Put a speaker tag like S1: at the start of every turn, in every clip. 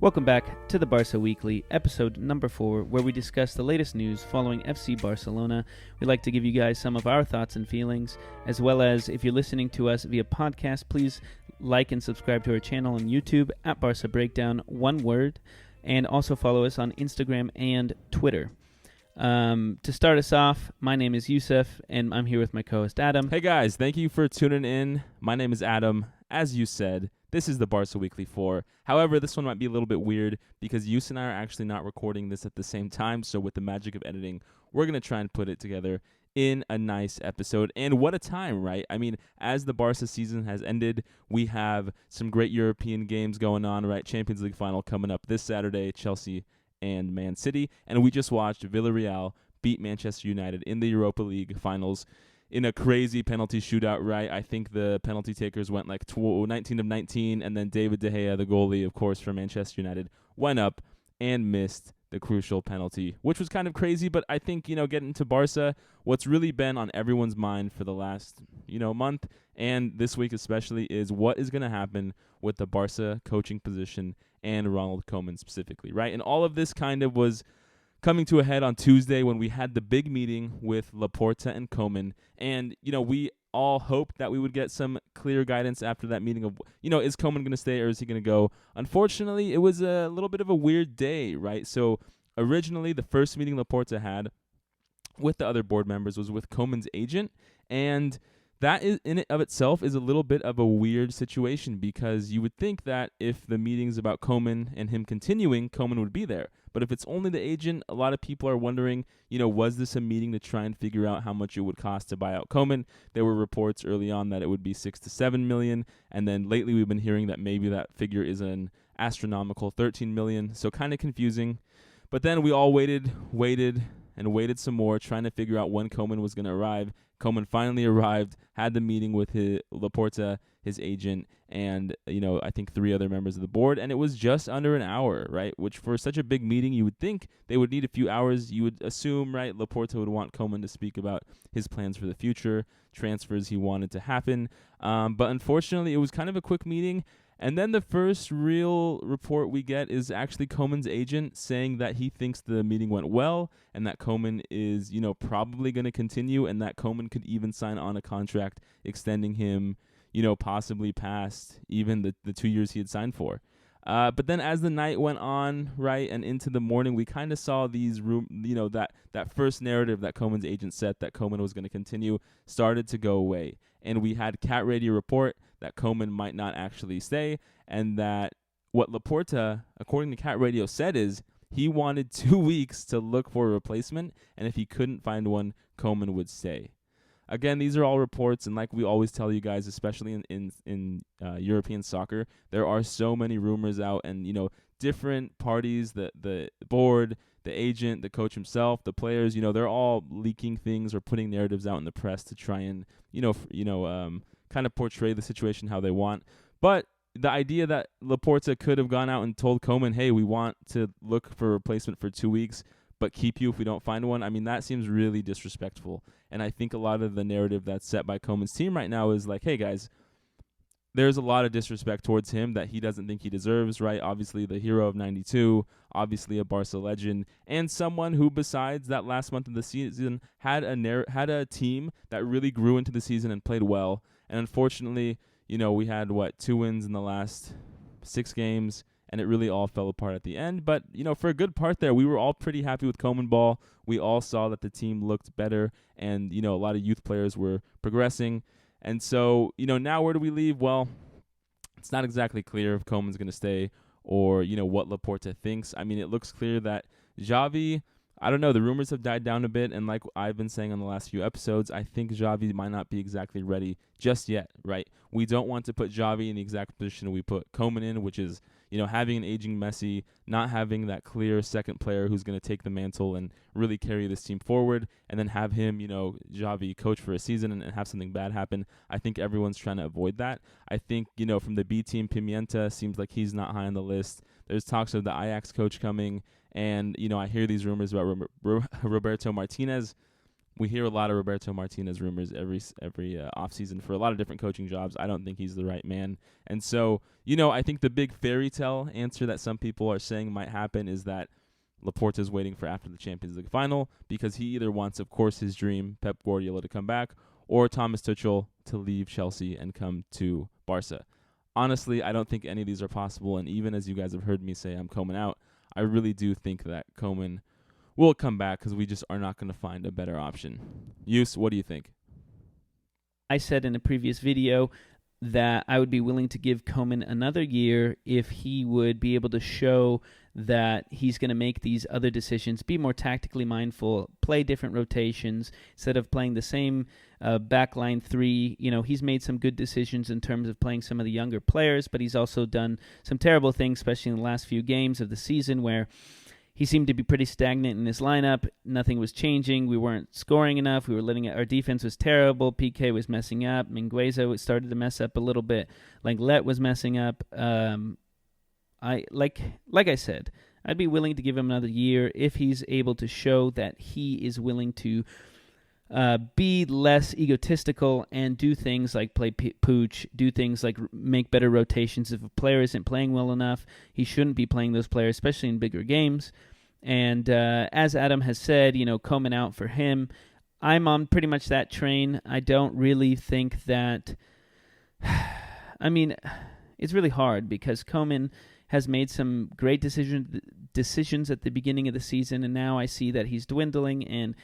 S1: Welcome back to the Barca Weekly, episode number 4, where we discuss the latest news following FC Barcelona. We like to give you guys some of our thoughts and feelings, as well as if you're listening to us via podcast, please like and subscribe to our channel on YouTube at BarcaBreakdown, one word, and also follow us on Instagram and Twitter. To start us off, my name is Yusuf, and I'm here with my co-host Adam.
S2: Hey guys, thank you for tuning in. My name is Adam. As you said, this is the Barca Weekly 4. However, this one might be a little bit weird because Yus and I are actually not recording this at the same time, so with the magic of editing, we're going to try and put it together in a nice episode. And what a time, right? I mean, as the Barca season has ended, we have some great European games going on, right? Champions League final coming up this Saturday, Chelsea and Man City. And we just watched Villarreal beat Manchester United in the Europa League finals in a crazy penalty shootout, right? I think the penalty takers went like 19 of 19, and then David De Gea, the goalie, of course, for Manchester United, went up and missed the crucial penalty, which was kind of crazy. But I think, getting to Barca, what's really been on everyone's mind for the last, month, and this week especially, is what is going to happen with the Barca coaching position and Ronald Koeman specifically, right? And all of this kind of was coming to a head on Tuesday when we had the big meeting with Laporta and Koeman. And, we all hoped that we would get some clear guidance after that meeting of, is Koeman going to stay or is he going to go? Unfortunately, it was a little bit of a weird day, right? So originally, the first meeting Laporta had with the other board members was with Koeman's agent. And that is, in it of itself, is a little bit of a weird situation because you would think that if the meeting's about Koeman and him continuing, Koeman would be there. But if it's only the agent, a lot of people are wondering, was this a meeting to try and figure out how much it would cost to buy out Koeman? There were reports early on that it would be $6 to $7 million, and then lately we've been hearing that maybe that figure is an astronomical $13 million. So kind of confusing. But then we all waited some more, trying to figure out when Koeman was going to arrive. Koeman finally arrived, had the meeting with Laporta, his agent, and, I think 3 other members of the board, and it was just under an hour, right? Which for such a big meeting, you would think they would need a few hours. You would assume, right, Laporta would want Koeman to speak about his plans for the future, transfers he wanted to happen. But unfortunately, it was kind of a quick meeting. And then the first real report we get is actually Koeman's agent saying that he thinks the meeting went well and that Koeman is, probably going to continue and that Koeman could even sign on a contract extending him, possibly past even the 2 years he had signed for. But then as the night went on, right, and into the morning, we kind of saw these that first narrative that Koeman's agent set that Koeman was going to continue started to go away. And we had Cat Radio report that Koeman might not actually stay, and that what Laporta, according to Cat Radio, said is he wanted 2 weeks to look for a replacement, and if he couldn't find one, Koeman would stay. Again, these are all reports, and like we always tell you guys, especially in European soccer, there are so many rumors out, and different parties, the board, the agent, the coach himself, the players, they're all leaking things or putting narratives out in the press to try and kind of portray the situation how they want. But the idea that Laporta could have gone out and told Koeman, hey, we want to look for a replacement for 2 weeks, but keep you if we don't find one, I mean, that seems really disrespectful. And I think a lot of the narrative that's set by Koeman's team right now is like, hey, guys, there's a lot of disrespect towards him that he doesn't think he deserves, right? Obviously, the hero of 92, obviously a Barca legend, and someone who, besides that last month of the season, had a team that really grew into the season and played well. And unfortunately, we had, 2 wins in the last 6 games, and it really all fell apart at the end. But, for a good part there, we were all pretty happy with Koeman ball. We all saw that the team looked better, and, a lot of youth players were progressing. And so, now where do we leave? Well, it's not exactly clear if Koeman's going to stay or, what Laporta thinks. I mean, it looks clear that Xavi, I don't know, the rumors have died down a bit, and like I've been saying on the last few episodes, I think Xavi might not be exactly ready just yet, right? We don't want to put Xavi in the exact position we put Koeman in, which is, having an aging Messi, not having that clear second player who's going to take the mantle and really carry this team forward, and then have him, Xavi coach for a season and have something bad happen. I think everyone's trying to avoid that. I think, from the B team, Pimienta seems like he's not high on the list. There's talks of the Ilaix coach coming, and, I hear these rumors about Roberto Martinez. We hear a lot of Roberto Martinez rumors every offseason for a lot of different coaching jobs. I don't think he's the right man. And so, I think the big fairy tale answer that some people are saying might happen is that Laporta's waiting for after the Champions League final because he either wants, of course, his dream, Pep Guardiola, to come back, or Thomas Tuchel to leave Chelsea and come to Barca. Honestly, I don't think any of these are possible, and even as you guys have heard me say I'm Koeman out, I really do think that Koeman will come back because we just are not going to find a better option. Yus, what do you think?
S1: I said in a previous video that I would be willing to give Koeman another year if he would be able to show that he's going to make these other decisions, be more tactically mindful, play different rotations instead of playing the same backline three. He's made some good decisions in terms of playing some of the younger players, but he's also done some terrible things, especially in the last few games of the season where he seemed to be pretty stagnant in his lineup. Nothing was changing. We weren't scoring enough. We were letting it. Our defense was terrible. PK was messing up. Mingueza started to mess up a little bit. Let was messing up. Like I said, I'd be willing to give him another year if he's able to show that he is willing to be less egotistical and do things like play Puig, do things like make better rotations. If a player isn't playing well enough, he shouldn't be playing those players, especially in bigger games. And as Adam has said, Koeman out for him. I'm on pretty much that train. I don't really think that... I mean, it's really hard because Koeman has made some great decisions at the beginning of the season, and now I see that he's dwindling, and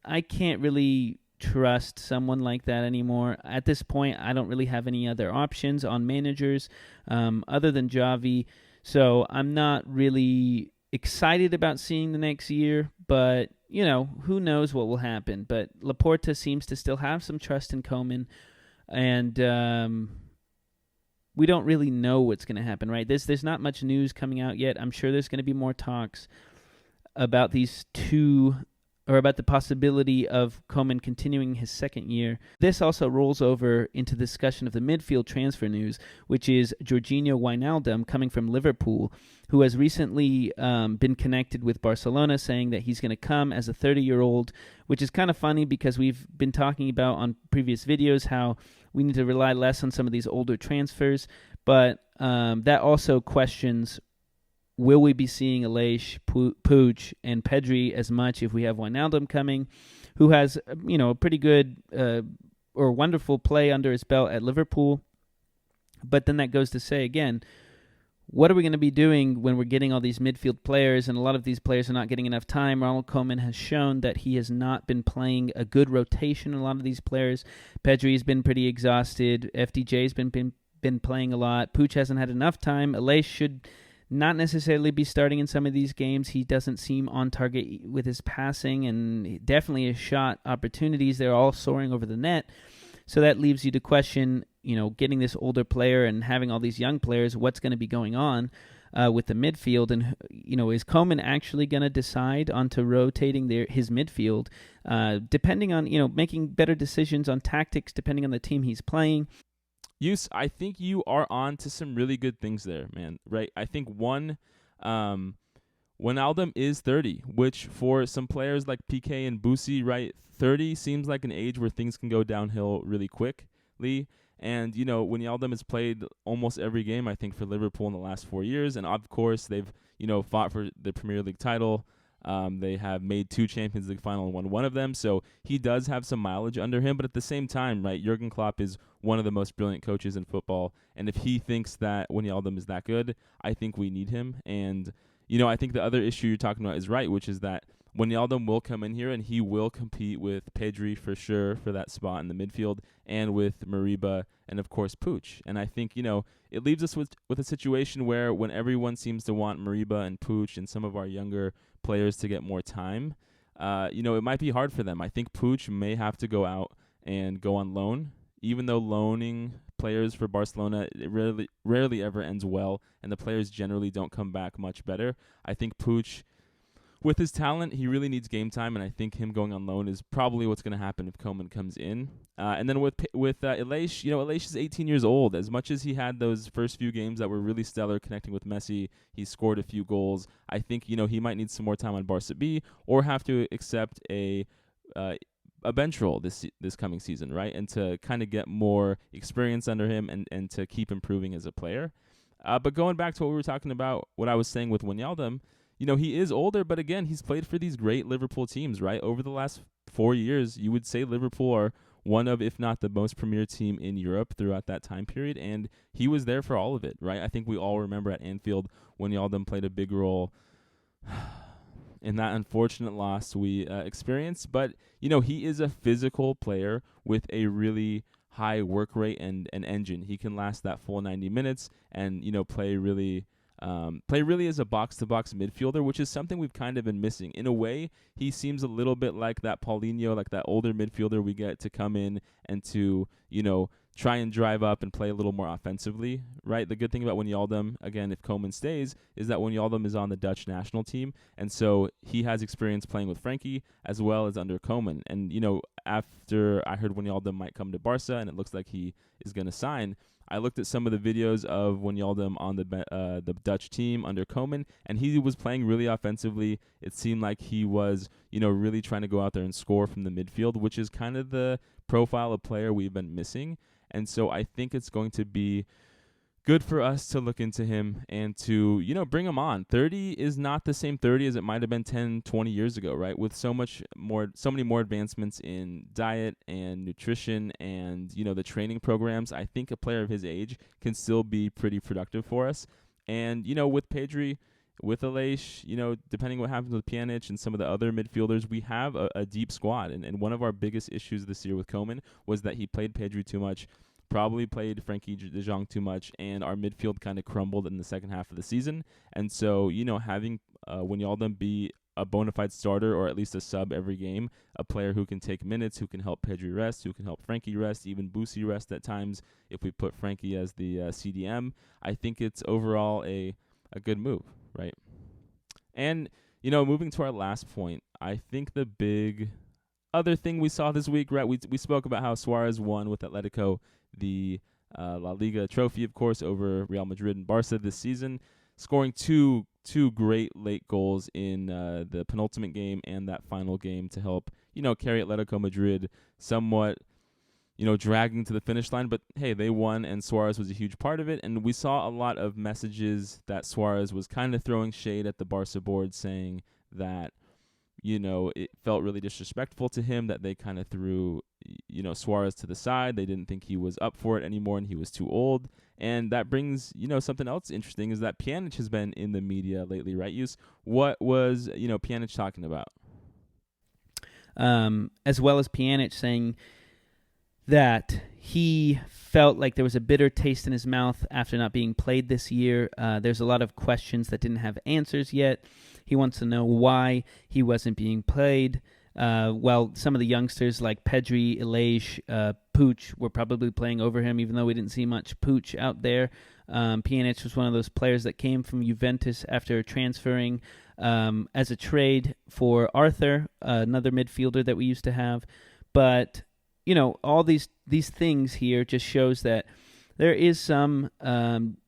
S1: I can't really trust someone like that anymore. At this point, I don't really have any other options on managers other than Xavi, so I'm not really excited about seeing the next year, but, who knows what will happen. But Laporta seems to still have some trust in Koeman, and we don't really know what's going to happen, right? There's not much news coming out yet. I'm sure there's going to be more talks about these two, or about the possibility of Koeman continuing his second year. This also rolls over into the discussion of the midfield transfer news, which is Georginio Wijnaldum coming from Liverpool, who has recently been connected with Barcelona, saying that he's going to come as a 30-year-old, which is kind of funny because we've been talking about on previous videos how we need to rely less on some of these older transfers, but that also questions, will we be seeing Ilaix, Puig, and Pedri as much if we have Wijnaldum coming, who has a pretty good or wonderful play under his belt at Liverpool? But then that goes to say, again, what are we going to be doing when we're getting all these midfield players, and a lot of these players are not getting enough time? Ronald Koeman has shown that he has not been playing a good rotation in a lot of these players. Pedri's been pretty exhausted. FDJ's been playing a lot. Puig hasn't had enough time. Ilaix should not necessarily be starting in some of these games. He doesn't seem on target with his passing, and definitely his shot opportunities. They're all soaring over the net. So that leaves you to question, getting this older player and having all these young players, what's going to be going on with the midfield? And, is Koeman actually going to decide onto rotating his midfield, depending on, making better decisions on tactics, depending on the team he's playing?
S2: Yus, I think you are on to some really good things there, man. Right? I think one, Wijnaldum is 30, which for some players like PK and Boosie, right, 30 seems like an age where things can go downhill really quickly. And, Wijnaldum has played almost every game, I think, for Liverpool in the last 4 years. And, of course, they've, fought for the Premier League title. They have made 2 Champions League final and won one of them. So he does have some mileage under him. But at the same time, right, Jurgen Klopp is one of the most brilliant coaches in football. And if he thinks that Wijnaldum is that good, I think we need him. And, I think the other issue you're talking about is right, which is that Wijnaldum will come in here and he will compete with Pedri for sure for that spot in the midfield, and with Mariba and, of course, Puig. And I think, it leaves us with a situation where when everyone seems to want Mariba and Puig and some of our younger players to get more time, it might be hard for them. I think Puig may have to go out and go on loan, even though loaning players for Barcelona, it rarely ever ends well, and the players generally don't come back much better. I think Puig, with his talent, he really needs game time, and I think him going on loan is probably what's going to happen if Koeman comes in. And then with Ilaix, Ilaix is 18 years old. As much as he had those first few games that were really stellar, connecting with Messi, he scored a few goals. I think he might need some more time on Barca B, or have to accept a a bench role this coming season, right? And to kind of get more experience under him and to keep improving as a player. But going back to what we were talking about, what I was saying with Wijnaldum, he is older, but again, he's played for these great Liverpool teams, right? Over the last 4 years, you would say Liverpool are one of, if not the most premier team in Europe throughout that time period, and he was there for all of it, right? I think we all remember at Anfield when Wijnaldum played a big role in that unfortunate loss we experienced. But, he is a physical player with a really high work rate and an engine. He can last that full 90 minutes and, play really as a box-to-box midfielder, which is something we've kind of been missing. In a way, he seems a little bit like that Paulinho, like that older midfielder we get to come in and to, try and drive up and play a little more offensively, right? The good thing about Wijnaldum, again, if Koeman stays, is that Wijnaldum is on the Dutch national team, and so he has experience playing with Frankie as well as under Koeman. And, after I heard Wijnaldum might come to Barca, and it looks like he is going to sign, I looked at some of the videos of Wijnaldum on the Dutch team under Koeman, and he was playing really offensively. It seemed like he was, really trying to go out there and score from the midfield, which is kind of the profile of player we've been missing. And so I think it's going to be good for us to look into him and to, bring him on. 30 is not the same 30 as it might have been 10, 20 years ago, right? With so many more advancements in diet and nutrition and, the training programs, I think a player of his age can still be pretty productive for us. And, with Pedri, with Ilaix, depending what happens with Pjanic and some of the other midfielders, we have a deep squad. And one of our biggest issues this year with Koeman was that he played Pedri too much, probably played Frankie de Jong too much, and our midfield kind of crumbled in the second half of the season. And so, having Wijnaldum be a bona fide starter or at least a sub every game, a player who can take minutes, who can help Pedri rest, who can help Frankie rest, even Boosie rest at times if we put Frankie as the CDM, I think it's overall a good move. Right. And, moving to our last point, I think the big other thing we saw this week, right, we spoke about how Suarez won with Atletico the La Liga trophy, of course, over Real Madrid and Barca this season, scoring two great late goals in the penultimate game and that final game to help, carry Atletico Madrid somewhat, dragging to the finish line. But, hey, they won, and Suarez was a huge part of it. And we saw a lot of messages that Suarez was kind of throwing shade at the Barca board, saying that, it felt really disrespectful to him that they kind of threw, Suarez to the side. They didn't think he was up for it anymore and he was too old. And that brings, something else interesting is that Pjanic has been in the media lately, right, Yus? What was, Pjanic talking about?
S1: As well as Pjanic saying that he felt like there was a bitter taste in his mouth after not being played this year. There's a lot of questions that didn't have answers yet. He wants to know why he wasn't being played. Well, some of the youngsters like Pedri, Ilaix, Puig were probably playing over him, even though we didn't see much Puig out there. Pjanic was one of those players that came from Juventus after transferring as a trade for Arthur, another midfielder that we used to have. But all these things here just shows that there is some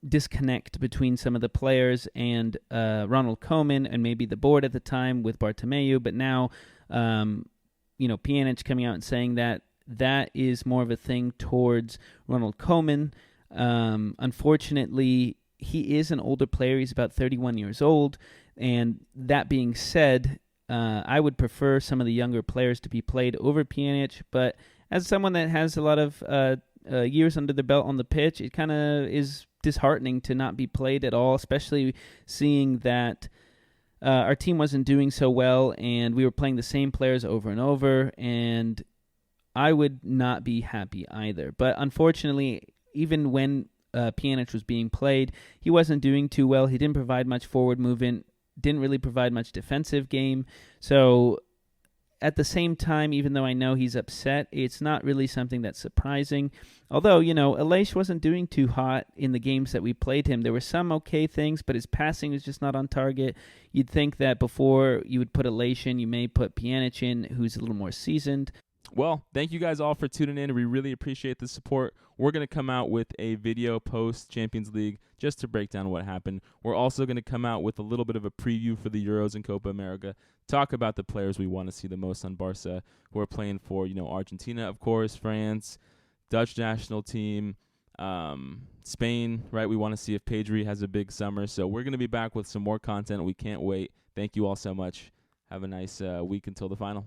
S1: disconnect between some of the players and Ronald Koeman and maybe the board at the time with Bartomeu. But now, Pjanic coming out and saying that is more of a thing towards Ronald Koeman. Unfortunately, he is an older player. He's about 31 years old. And that being said, I would prefer some of the younger players to be played over Pjanic, but as someone that has a lot of years under the belt on the pitch, it kind of is disheartening to not be played at all, especially seeing that our team wasn't doing so well and we were playing the same players over and over, and I would not be happy either. But unfortunately, even when Pjanic was being played, he wasn't doing too well. He didn't provide much forward movement, didn't really provide much defensive game. So at the same time, even though I know he's upset, it's not really something that's surprising. Although, Ilaix wasn't doing too hot in the games that we played him. There were some okay things, but his passing was just not on target. You'd think that before you would put Ilaix in, you may put Pjanic in, who's a little more seasoned.
S2: Well, thank you guys all for tuning in. We really appreciate the support. We're going to come out with a video post Champions League just to break down what happened. We're also going to come out with a little bit of a preview for the Euros and Copa America, talk about the players we want to see the most on Barca who are playing for, Argentina, of course, France, Dutch national team, Spain, right? We want to see if Pedri has a big summer. So we're going to be back with some more content. We can't wait. Thank you all so much. Have a nice week until the final.